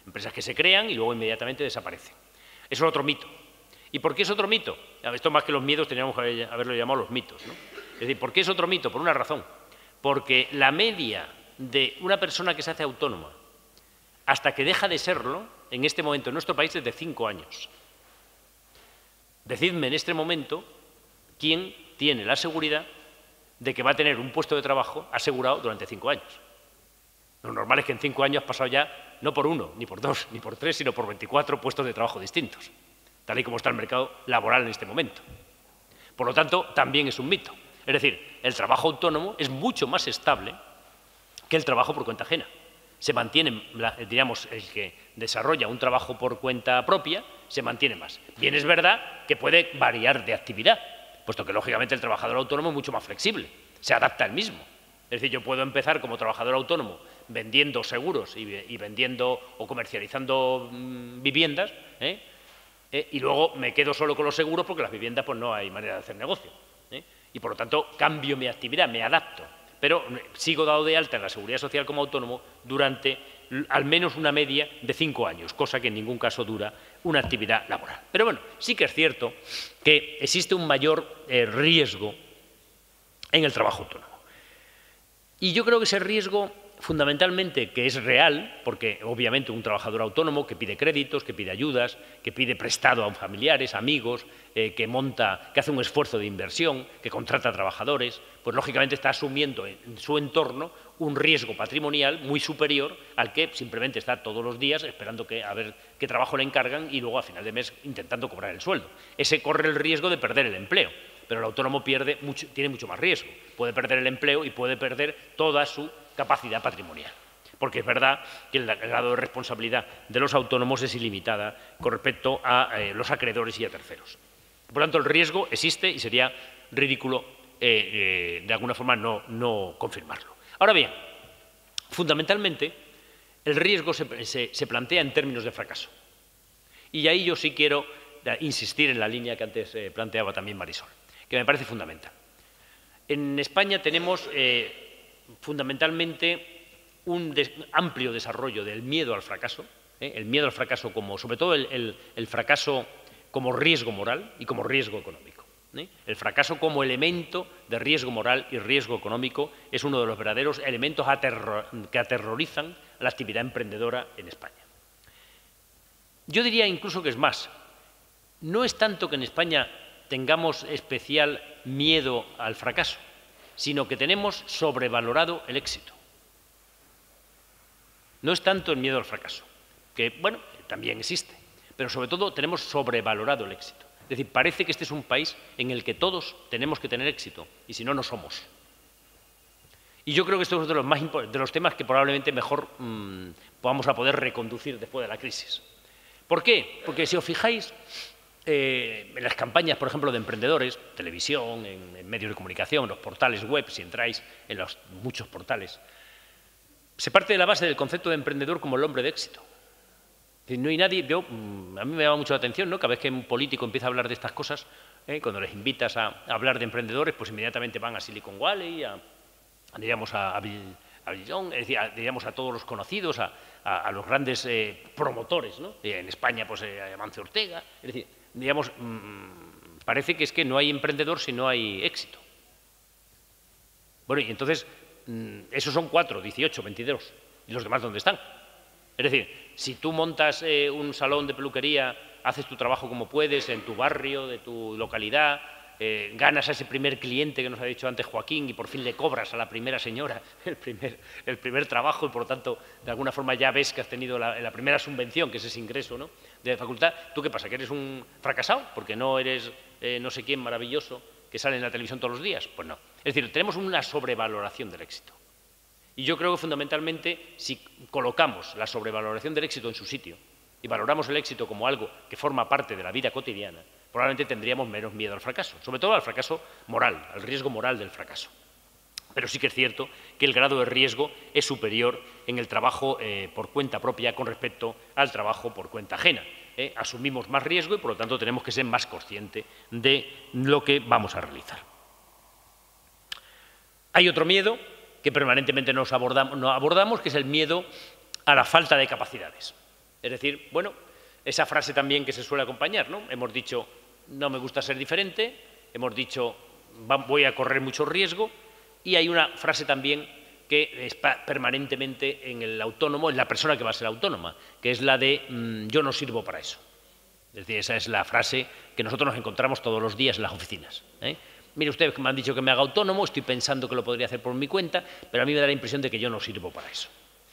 [SPEAKER 1] Empresas que se crean y luego inmediatamente desaparecen. Eso es otro mito. ¿Y por qué es otro mito? Esto más que los miedos teníamos que haberlo llamado los mitos, ¿no? Es decir, ¿por qué es otro mito? Por una razón. Porque la media de una persona que se hace autónoma hasta que deja de serlo, en este momento en nuestro país, es de 5 años. Decidme en este momento quién tiene la seguridad de que va a tener un puesto de trabajo asegurado durante 5 años. Lo normal es que en 5 años has pasado ya, no por 1, ni por 2, ni por 3, sino por 24 puestos de trabajo distintos, tal y como está el mercado laboral en este momento. Por lo tanto, también es un mito. Es decir, el trabajo autónomo es mucho más estable que el trabajo por cuenta ajena. Se mantiene, digamos, el que desarrolla un trabajo por cuenta propia, se mantiene más. Bien es verdad que puede variar de actividad, puesto que, lógicamente, el trabajador autónomo es mucho más flexible, se adapta él mismo. Es decir, yo puedo empezar como trabajador autónomo vendiendo seguros y vendiendo o comercializando viviendas, y luego me quedo solo con los seguros porque las viviendas pues no hay manera de hacer negocio. Y, por lo tanto, cambio mi actividad, me adapto. Pero sigo dado de alta en la Seguridad Social como autónomo durante al menos una media de 5 años, cosa que en ningún caso dura una actividad laboral. Pero bueno, sí que es cierto que existe un mayor riesgo en el trabajo autónomo. Y yo creo que ese riesgo, fundamentalmente, que es real, porque obviamente un trabajador autónomo que pide créditos, que pide ayudas, que pide prestado a familiares, amigos, que hace un esfuerzo de inversión, que contrata trabajadores, pues lógicamente está asumiendo en su entorno un riesgo patrimonial muy superior al que simplemente está todos los días esperando a ver qué trabajo le encargan y luego a final de mes intentando cobrar el sueldo. Ese corre el riesgo de perder el empleo. Pero el autónomo tiene mucho más riesgo. Puede perder el empleo y puede perder toda su capacidad patrimonial. Porque es verdad que el grado de responsabilidad de los autónomos es ilimitada con respecto a los acreedores y a terceros. Por lo tanto, el riesgo existe y sería ridículo, de alguna forma, no confirmarlo. Ahora bien, fundamentalmente, el riesgo se plantea en términos de fracaso. Y ahí yo sí quiero insistir en la línea que antes planteaba también Marisol, que me parece fundamental. En España tenemos fundamentalmente un amplio desarrollo del miedo al fracaso, el miedo al fracaso sobre todo el fracaso como riesgo moral y como riesgo económico. El fracaso como elemento de riesgo moral y riesgo económico es uno de los verdaderos elementos que aterrorizan a la actividad emprendedora en España. Yo diría incluso que es más, no es tanto que en España tengamos especial miedo al fracaso, sino que tenemos sobrevalorado el éxito. No es tanto el miedo al fracaso, que, bueno, también existe, pero sobre todo tenemos sobrevalorado el éxito. Es decir, parece que este es un país en el que todos tenemos que tener éxito, y si no, no somos. Y yo creo que esto es uno de los temas que probablemente mejor vamos a poder reconducir después de la crisis. ¿Por qué? Porque si os fijáis, en las campañas, por ejemplo, de emprendedores, televisión, en medios de comunicación, en los portales web, si entráis en los muchos portales, se parte de la base del concepto de emprendedor como el hombre de éxito. No hay nadie, a mí me llama mucho la atención, ¿no? Cada vez que un político empieza a hablar de estas cosas, cuando les invitas a hablar de emprendedores, pues inmediatamente van a Silicon Valley, diríamos a Bill, es decir, diríamos a todos los conocidos, a los grandes promotores, ¿no? En España, pues a Amancio Ortega, es decir, digamos, parece que es que no hay emprendedor si no hay éxito. Bueno, y entonces, esos son 4, 18, 22, ¿y los demás dónde están? Es decir, si tú montas un salón de peluquería, haces tu trabajo como puedes, en tu barrio, de tu localidad, ganas a ese primer cliente que nos ha dicho antes Joaquín y por fin le cobras a la primera señora el primer trabajo y por lo tanto de alguna forma ya ves que has tenido la primera subvención, que es ese ingreso, ¿no?, de facultad. ¿Tú qué pasa? ¿Que eres un fracasado? ¿Porque no eres no sé quién maravilloso que sale en la televisión todos los días? Pues no. Es decir, tenemos una sobrevaloración del éxito. Y yo creo que fundamentalmente si colocamos la sobrevaloración del éxito en su sitio y valoramos el éxito como algo que forma parte de la vida cotidiana, probablemente tendríamos menos miedo al fracaso, sobre todo al fracaso moral, al riesgo moral del fracaso. Pero sí que es cierto que el grado de riesgo es superior en el trabajo por cuenta propia con respecto al trabajo por cuenta ajena. asumimos más riesgo y, por lo tanto, tenemos que ser más conscientes de lo que vamos a realizar. Hay otro miedo que permanentemente no abordamos, que es el miedo a la falta de capacidades. Es decir, bueno, esa frase también que se suele acompañar, ¿no? Hemos dicho, no me gusta ser diferente, hemos dicho, voy a correr mucho riesgo, y hay una frase también que está permanentemente en el autónomo, en la persona que va a ser autónoma, que es la de yo no sirvo para eso. Es decir, esa es la frase que nosotros nos encontramos todos los días en las oficinas. Mire usted, me han dicho que me haga autónomo, estoy pensando que lo podría hacer por mi cuenta, pero a mí me da la impresión de que yo no sirvo para eso.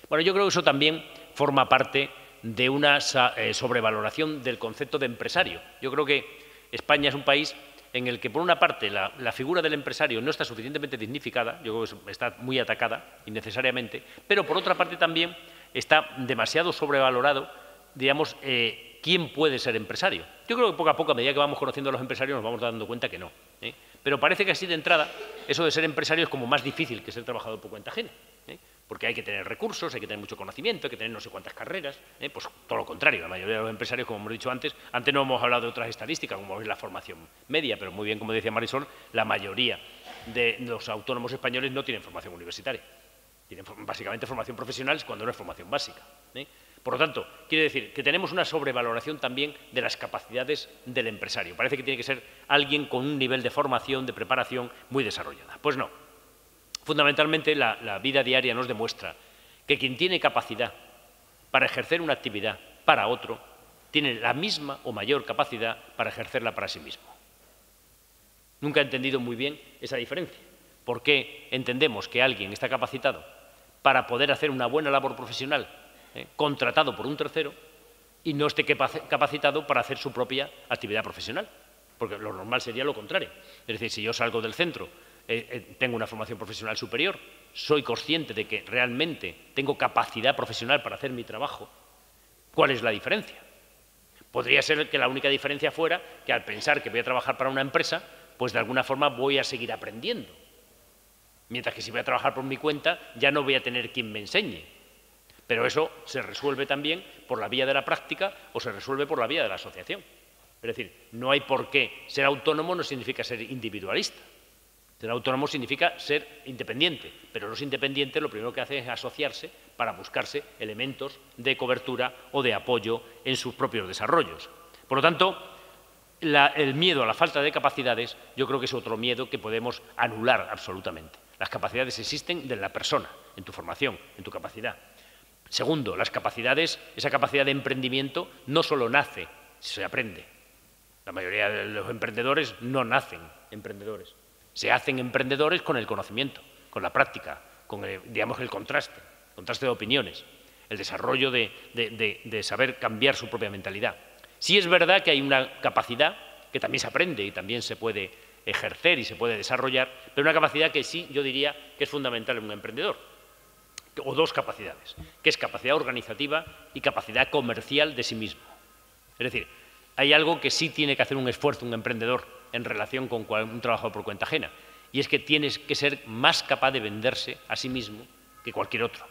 [SPEAKER 1] Bueno, yo creo que eso también forma parte de una sobrevaloración del concepto de empresario. Yo creo que España es un país en el que, por una parte, la figura del empresario no está suficientemente dignificada, yo creo que está muy atacada innecesariamente, pero por otra parte también está demasiado sobrevalorado, digamos, quién puede ser empresario. Yo creo que poco a poco, a medida que vamos conociendo a los empresarios, nos vamos dando cuenta que no. Pero parece que así de entrada, eso de ser empresario es como más difícil que ser trabajador por cuenta ajena. Porque hay que tener recursos, hay que tener mucho conocimiento, hay que tener no sé cuántas carreras, pues todo lo contrario, la mayoría de los empresarios, como hemos dicho antes no hemos hablado de otras estadísticas, como es la formación media, pero muy bien, como decía Marisol, la mayoría de los autónomos españoles no tienen formación universitaria, tienen básicamente formación profesional cuando no es formación básica. Por lo tanto, quiere decir que tenemos una sobrevaloración también de las capacidades del empresario. Parece que tiene que ser alguien con un nivel de formación, de preparación muy desarrollada. Pues no. Fundamentalmente, la vida diaria nos demuestra que quien tiene capacidad para ejercer una actividad para otro, tiene la misma o mayor capacidad para ejercerla para sí mismo. Nunca he entendido muy bien esa diferencia. ¿Por qué entendemos que alguien está capacitado para poder hacer una buena labor profesional, contratado por un tercero, y no esté capacitado para hacer su propia actividad profesional? Porque lo normal sería lo contrario. Es decir, si yo salgo del centro, tengo una formación profesional superior, soy consciente de que realmente tengo capacidad profesional para hacer mi trabajo, ¿cuál es la diferencia? Podría ser que la única diferencia fuera que al pensar que voy a trabajar para una empresa, pues de alguna forma voy a seguir aprendiendo. Mientras que si voy a trabajar por mi cuenta, ya no voy a tener quien me enseñe. Pero eso se resuelve también por la vía de la práctica o se resuelve por la vía de la asociación. Es decir, no hay por qué ser autónomo, no significa ser individualista. Ser autónomo significa ser independiente, pero los independientes lo primero que hacen es asociarse para buscarse elementos de cobertura o de apoyo en sus propios desarrollos. Por lo tanto, el miedo a la falta de capacidades yo creo que es otro miedo que podemos anular absolutamente. Las capacidades existen de la persona, en tu formación, en tu capacidad. Segundo, las capacidades, esa capacidad de emprendimiento no solo nace, se aprende. La mayoría de los emprendedores no nacen emprendedores. Se hacen emprendedores con el conocimiento, con la práctica, con digamos, el contraste de opiniones, el desarrollo de saber cambiar su propia mentalidad. Sí es verdad que hay una capacidad que también se aprende y también se puede ejercer y se puede desarrollar, pero una capacidad que sí yo diría que es fundamental en un emprendedor, o dos capacidades, que es capacidad organizativa y capacidad comercial de sí mismo. Es decir, hay algo que sí tiene que hacer un esfuerzo un emprendedor en relación con un trabajador por cuenta ajena, y es que tienes que ser más capaz de venderse a sí mismo que cualquier otro.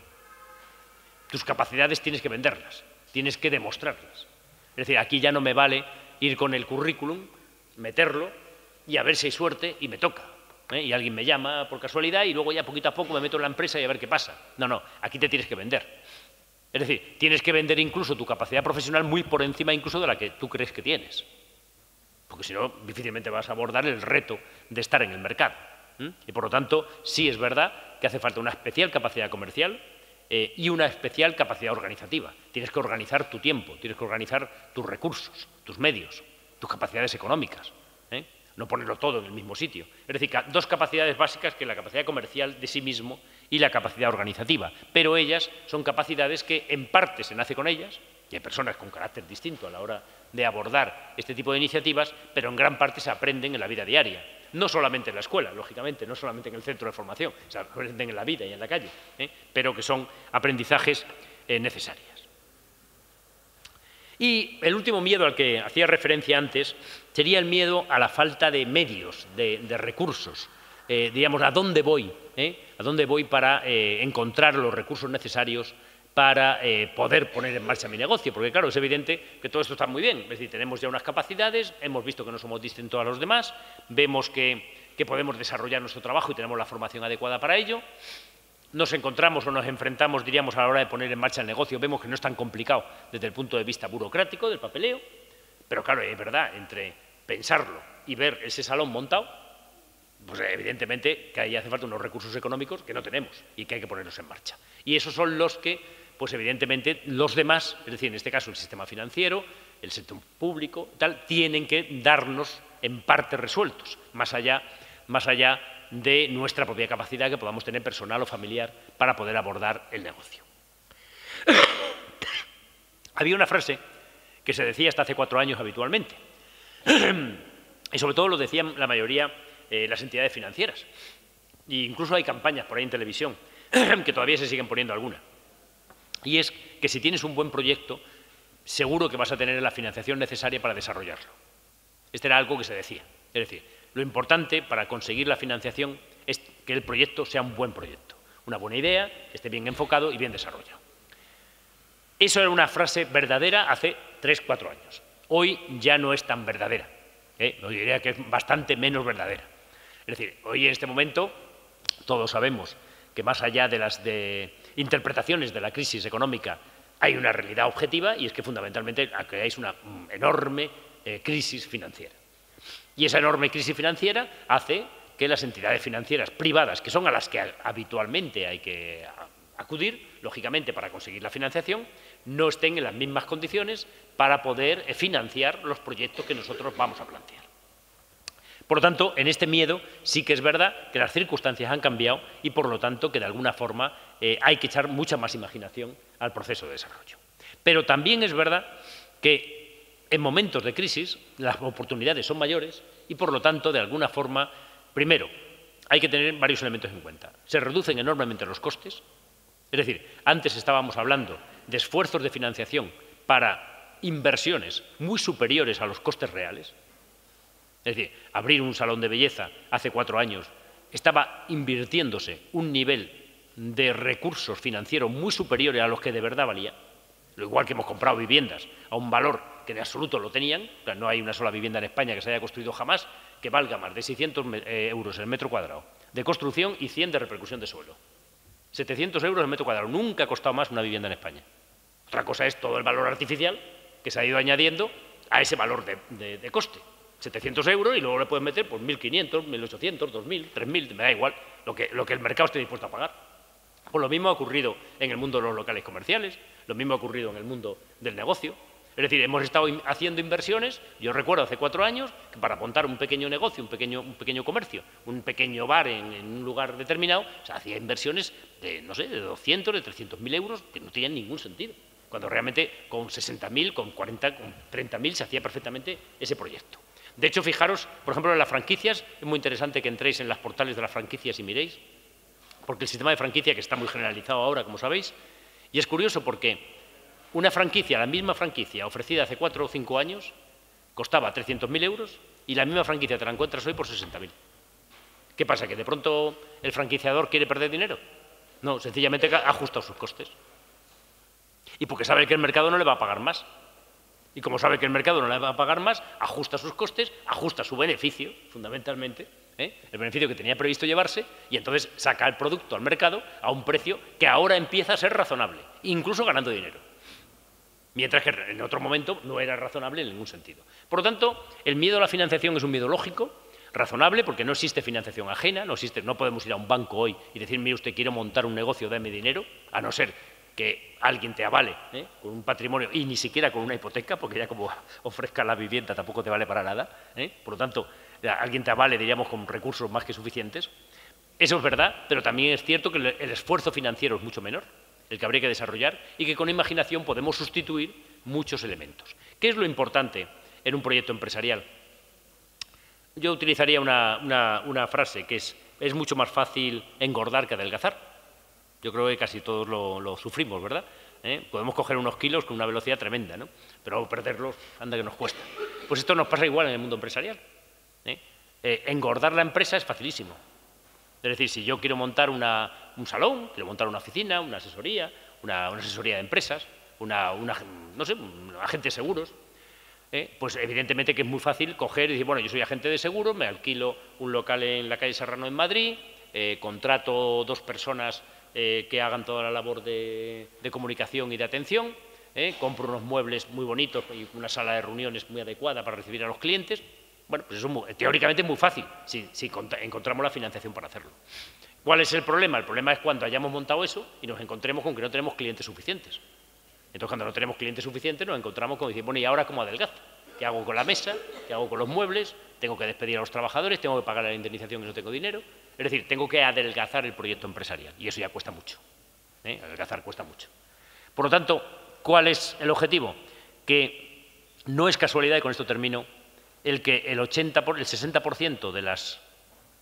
[SPEAKER 1] Tus capacidades tienes que venderlas, tienes que demostrarlas. Es decir, aquí ya no me vale ir con el currículum, meterlo, y a ver si hay suerte y me toca. Y alguien me llama por casualidad y luego ya poquito a poco me meto en la empresa y a ver qué pasa. No, aquí te tienes que vender. Es decir, tienes que vender incluso tu capacidad profesional muy por encima incluso de la que tú crees que tienes. Porque si no, difícilmente vas a abordar el reto de estar en el mercado. Y por lo tanto, sí es verdad que hace falta una especial capacidad comercial y una especial capacidad organizativa. Tienes que organizar tu tiempo, tienes que organizar tus recursos, tus medios, tus capacidades económicas. No ponerlo todo en el mismo sitio. Es decir, dos capacidades básicas, que es la capacidad comercial de sí mismo y la capacidad organizativa. Pero ellas son capacidades que en parte se nace con ellas, y hay personas con carácter distinto a la hora de abordar este tipo de iniciativas, pero en gran parte se aprenden en la vida diaria. No solamente en la escuela, lógicamente, no solamente en el centro de formación, se aprenden en la vida y en la calle, pero que son aprendizajes necesarios. Y el último miedo al que hacía referencia antes sería el miedo a la falta de medios, de recursos. Digamos, ¿a dónde voy? ¿A dónde voy para encontrar los recursos necesarios para poder poner en marcha mi negocio, porque claro, es evidente que todo esto está muy bien, es decir, tenemos ya unas capacidades, hemos visto que no somos distintos a los demás, vemos que podemos desarrollar nuestro trabajo y tenemos la formación adecuada para ello, nos encontramos o nos enfrentamos, diríamos, a la hora de poner en marcha el negocio, vemos que no es tan complicado desde el punto de vista burocrático del papeleo, pero claro, es verdad, entre pensarlo y ver ese salón montado, pues evidentemente que ahí hace falta unos recursos económicos que no tenemos y que hay que ponerlos en marcha. Y esos son los que, pues evidentemente, los demás, es decir, en este caso el sistema financiero, el sector público, tal, tienen que darnos en parte resueltos, más allá de nuestra propia capacidad que podamos tener personal o familiar para poder abordar el negocio. Había una frase que se decía hasta hace 4 años habitualmente, y sobre todo lo decían la mayoría las entidades financieras. E incluso hay campañas por ahí en televisión que todavía se siguen poniendo alguna. Y es que si tienes un buen proyecto, seguro que vas a tener la financiación necesaria para desarrollarlo. Este era algo que se decía. Es decir, lo importante para conseguir la financiación es que el proyecto sea un buen proyecto, una buena idea, que esté bien enfocado y bien desarrollado. Eso era una frase verdadera hace 3 o 4 años. Hoy ya no es tan verdadera. Yo diría que es bastante menos verdadera. Es decir, hoy en este momento todos sabemos que más allá de las interpretaciones de la crisis económica hay una realidad objetiva y es que fundamentalmente hay una enorme crisis financiera. Y esa enorme crisis financiera hace que las entidades financieras privadas, que son a las que habitualmente hay que acudir, lógicamente, para conseguir la financiación, no estén en las mismas condiciones para poder financiar los proyectos que nosotros vamos a plantear. Por lo tanto, en este miedo sí que es verdad que las circunstancias han cambiado y, por lo tanto, que de alguna forma hay que echar mucha más imaginación al proceso de desarrollo. Pero también es verdad que en momentos de crisis las oportunidades son mayores y, por lo tanto, de alguna forma, primero, hay que tener varios elementos en cuenta. Se reducen enormemente los costes, es decir, antes estábamos hablando de esfuerzos de financiación para inversiones muy superiores a los costes reales. Es decir, abrir un salón de belleza hace 4 años estaba invirtiéndose un nivel de recursos financieros muy superiores a los que de verdad valía. Lo igual que hemos comprado viviendas a un valor que de absoluto lo tenían. O sea, no hay una sola vivienda en España que se haya construido jamás que valga más de 600 euros el metro cuadrado de construcción y 100 de repercusión de suelo. 700 euros el metro cuadrado. Nunca ha costado más una vivienda en España. Otra cosa es todo el valor artificial que se ha ido añadiendo a ese valor de coste. 700 euros y luego le puedes meter pues 1.500, 1.800, 2.000, 3.000, me da igual, lo que el mercado esté dispuesto a pagar. Pues lo mismo ha ocurrido en el mundo de los locales comerciales, lo mismo ha ocurrido en el mundo del negocio. Es decir, hemos estado haciendo inversiones, yo recuerdo hace 4 años, que para montar un pequeño negocio, un pequeño comercio, un pequeño bar en un lugar determinado, se hacía inversiones de, no sé, de 200, de 300.000 euros, que no tenían ningún sentido. Cuando realmente con 60.000, con 40, con 30.000 se hacía perfectamente ese proyecto. De hecho, fijaros, por ejemplo, en las franquicias, es muy interesante que entréis en los portales de las franquicias y miréis, porque el sistema de franquicia, que está muy generalizado ahora, como sabéis, y es curioso porque una franquicia, la misma franquicia ofrecida hace 4 o 5 años, costaba 300.000 euros y la misma franquicia te la encuentras hoy por 60.000. ¿Qué pasa? ¿Que de pronto el franquiciador quiere perder dinero? No, sencillamente ha ajustado sus costes. Y porque sabe que el mercado no le va a pagar más. Y como sabe que el mercado no le va a pagar más, ajusta sus costes, ajusta su beneficio, fundamentalmente, el beneficio que tenía previsto llevarse, y entonces saca el producto al mercado a un precio que ahora empieza a ser razonable, incluso ganando dinero. Mientras que en otro momento no era razonable en ningún sentido. Por lo tanto, el miedo a la financiación es un miedo lógico, razonable, porque no existe financiación ajena, no podemos ir a un banco hoy y decir, mire usted, quiero montar un negocio, dame dinero, a no ser que alguien te avale con un patrimonio y ni siquiera con una hipoteca, porque ya como ofrezca la vivienda tampoco te vale para nada. Por lo tanto, alguien te avale, diríamos, con recursos más que suficientes. Eso es verdad, pero también es cierto que el esfuerzo financiero es mucho menor, el que habría que desarrollar, y que con imaginación podemos sustituir muchos elementos. ¿Qué es lo importante en un proyecto empresarial? Yo utilizaría una frase que es mucho más fácil engordar que adelgazar. Yo creo que casi todos lo sufrimos, ¿verdad? Podemos coger unos kilos con una velocidad tremenda, ¿no? Pero perderlos, anda que nos cuesta. Pues esto nos pasa igual en el mundo empresarial. Engordar la empresa es facilísimo. Es decir, si yo quiero montar un salón, quiero montar una oficina, una asesoría, una asesoría de empresas, no sé, un agente de seguros, pues evidentemente que es muy fácil coger y decir, bueno, yo soy agente de seguros, me alquilo un local en la calle Serrano en Madrid, contrato 2 personas que hagan toda la labor de comunicación y de atención, compro unos muebles muy bonitos y una sala de reuniones muy adecuada para recibir a los clientes. Bueno, pues eso teóricamente es muy fácil, si encontramos la financiación para hacerlo. ¿Cuál es el problema? El problema es cuando hayamos montado eso y nos encontremos con que no tenemos clientes suficientes. Entonces, cuando no tenemos clientes suficientes, nos encontramos con decir, bueno, ¿y ahora cómo adelgazo? ¿Qué hago con la mesa? ¿Qué hago con los muebles? ¿Tengo que despedir a los trabajadores? ¿Tengo que pagar la indemnización y no tengo dinero? Es decir, tengo que adelgazar el proyecto empresarial y eso ya cuesta mucho. Adelgazar cuesta mucho. Por lo tanto, ¿cuál es el objetivo? Que no es casualidad, y con esto termino, el que el 60% de las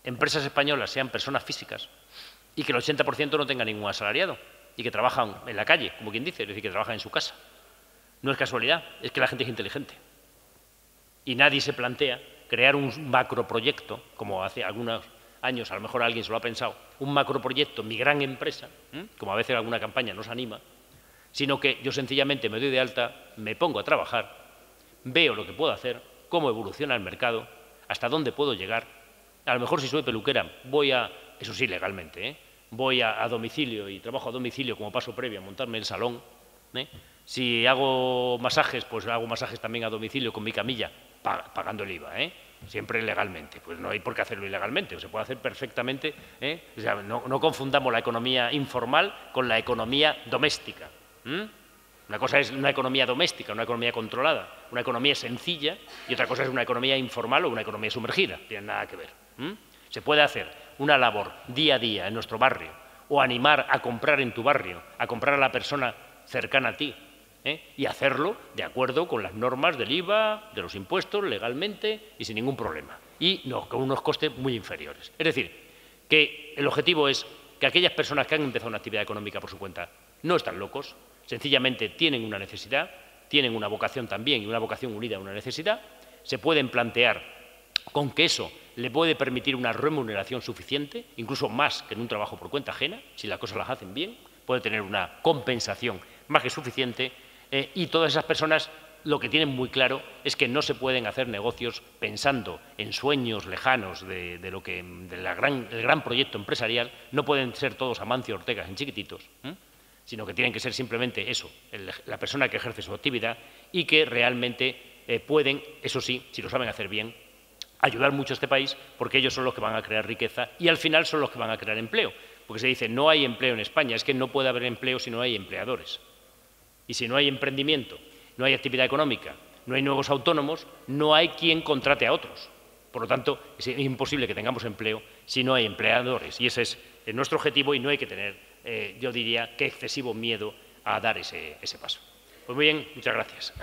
[SPEAKER 1] empresas españolas sean personas físicas y que el 80% no tenga ningún asalariado y que trabajan en la calle, como quien dice, es decir, que trabajan en su casa. No es casualidad, es que la gente es inteligente. Y nadie se plantea crear un macroproyecto, como hace algunos años, a lo mejor alguien se lo ha pensado, un macroproyecto, mi gran empresa, como a veces alguna campaña nos anima, sino que yo sencillamente me doy de alta, me pongo a trabajar, veo lo que puedo hacer, cómo evoluciona el mercado, hasta dónde puedo llegar. A lo mejor si soy peluquera, voy a, eso sí, legalmente, voy a domicilio y trabajo a domicilio como paso previo a montarme el salón. Si hago masajes, pues hago masajes también a domicilio con mi camilla, pagando el IVA, siempre legalmente. Pues no hay por qué hacerlo ilegalmente, se puede hacer perfectamente. O sea, no confundamos la economía informal con la economía doméstica. Una cosa es una economía doméstica, una economía controlada, una economía sencilla, y otra cosa es una economía informal o una economía sumergida. No tienen nada que ver. Se puede hacer una labor día a día en nuestro barrio o animar a comprar en tu barrio, a comprar a la persona cercana a ti, y hacerlo de acuerdo con las normas del IVA, de los impuestos, legalmente y sin ningún problema. Y no, con unos costes muy inferiores. Es decir, que el objetivo es que aquellas personas que han empezado una actividad económica por su cuenta no están locos, sencillamente tienen una necesidad, tienen una vocación también y una vocación unida a una necesidad, se pueden plantear con que eso le puede permitir una remuneración suficiente, incluso más que en un trabajo por cuenta ajena, si las cosas las hacen bien, puede tener una compensación más que suficiente, y todas esas personas lo que tienen muy claro es que no se pueden hacer negocios pensando en sueños lejanos del gran proyecto empresarial, no pueden ser todos Amancio Ortegas en chiquititos, sino que tienen que ser simplemente eso, la persona que ejerce su actividad y que realmente pueden, eso sí, si lo saben hacer bien, ayudar mucho a este país, porque ellos son los que van a crear riqueza y al final son los que van a crear empleo. Porque se dice, no hay empleo en España, es que no puede haber empleo si no hay empleadores. Y si no hay emprendimiento, no hay actividad económica, no hay nuevos autónomos, no hay quien contrate a otros. Por lo tanto, es imposible que tengamos empleo si no hay empleadores. Y ese es nuestro objetivo y no hay que tener, yo diría, que excesivo miedo a dar ese paso. Pues muy bien, muchas gracias.